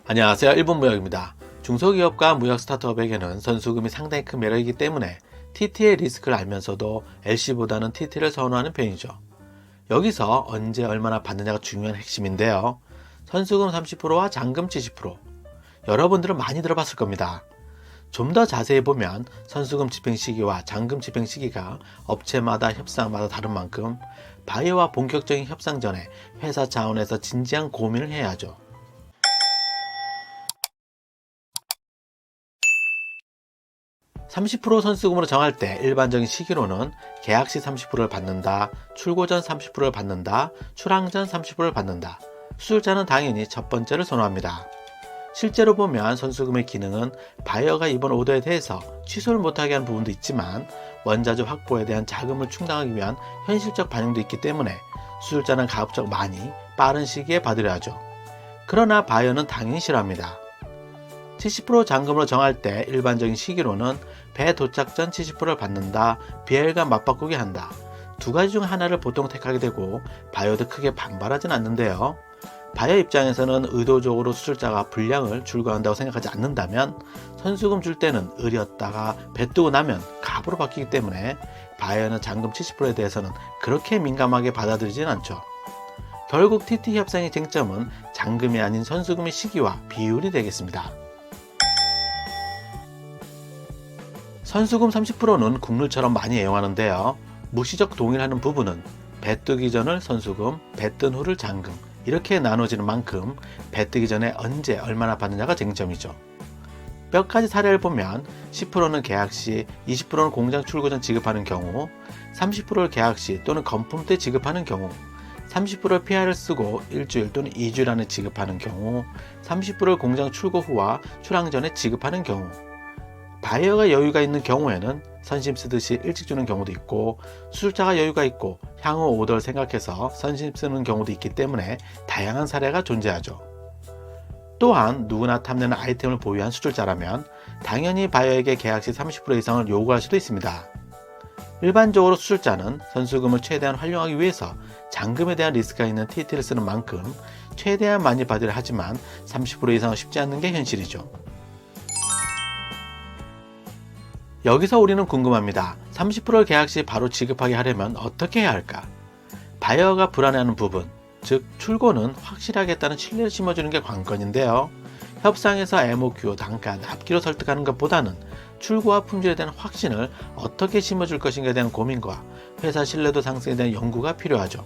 안녕하세요. 일본무역입니다. 중소기업과 무역 스타트업에게는 선수금이 상당히 큰 매력이기 때문에 TT의 리스크를 알면서도 LC보다는 TT를 선호하는 편이죠. 여기서 언제 얼마나 받느냐가 중요한 핵심인데요. 선수금 30%와 잔금 70%. 여러분들은 많이 들어봤을 겁니다. 좀 더 자세히 보면 선수금 집행 시기와 잔금 집행 시기가 업체마다 협상마다 다른 만큼 바이어와 본격적인 협상 전에 회사 차원에서 진지한 고민을 해야 하죠. 30% 선수금으로 정할 때 일반적인 시기로는 계약 시 30%를 받는다, 출고 전 30%를 받는다, 출항 전 30%를 받는다. 수술자는 당연히 첫 번째를 선호합니다. 실제로 보면 선수금의 기능은 바이어가 이번 오더에 대해서 취소를 못하게 하는 부분도 있지만 원자재 확보에 대한 자금을 충당하기 위한 현실적 반영도 있기 때문에 수술자는 가급적 많이 빠른 시기에 받으려 하죠. 그러나 바이어는 당연히 싫어합니다. 70% 잔금으로 정할 때 일반적인 시기로는 배 도착 전 70%를 받는다, BL과 맞바꾸기 한다. 두 가지 중 하나를 보통 택하게 되고 바이어도 크게 반발하진 않는데요. 바이어 입장에서는 의도적으로 수술자가 불량을 출고한다고 생각하지 않는다면 선수금 줄 때는 을이었다가 배 뜨고 나면 갑으로 바뀌기 때문에 바이어는 잔금 70%에 대해서는 그렇게 민감하게 받아들이진 않죠. 결국 TT 협상의 쟁점은 잔금이 아닌 선수금의 시기와 비율이 되겠습니다. 선수금 30%는 국룰처럼 많이 애용하는데요. 묵시적 동일하는 부분은 배 뜨기 전을 선수금, 배 뜬 후를 잔금 이렇게 나눠지는 만큼 배 뜨기 전에 언제 얼마나 받느냐가 쟁점이죠. 몇 가지 사례를 보면 10%는 계약 시, 20%는 공장 출고 전 지급하는 경우, 30%를 계약 시 또는 건품 때 지급하는 경우, 30%를 PR을 쓰고 일주일 또는 2주일 안에 지급하는 경우, 30%를 공장 출고 후와 출항 전에 지급하는 경우, 바이어가 여유가 있는 경우에는 선심 쓰듯이 일찍 주는 경우도 있고 수술자가 여유가 있고 향후 오더를 생각해서 선심 쓰는 경우도 있기 때문에 다양한 사례가 존재하죠. 또한 누구나 탐내는 아이템을 보유한 수술자라면 당연히 바이어에게 계약 시 30% 이상을 요구할 수도 있습니다. 일반적으로 수술자는 선수금을 최대한 활용하기 위해서 잔금에 대한 리스크가 있는 TT를 쓰는 만큼 최대한 많이 받으려 하지만 30% 이상은 쉽지 않는 게 현실이죠. 여기서 우리는 궁금합니다. 30%를 계약 시 바로 지급하게 하려면 어떻게 해야 할까? 바이어가 불안해하는 부분, 즉 출고는 확실하겠다는 신뢰를 심어주는 게 관건인데요. 협상에서 MOQ, 단가, 납기로 설득하는 것보다는 출고와 품질에 대한 확신을 어떻게 심어줄 것인가에 대한 고민과 회사 신뢰도 상승에 대한 연구가 필요하죠.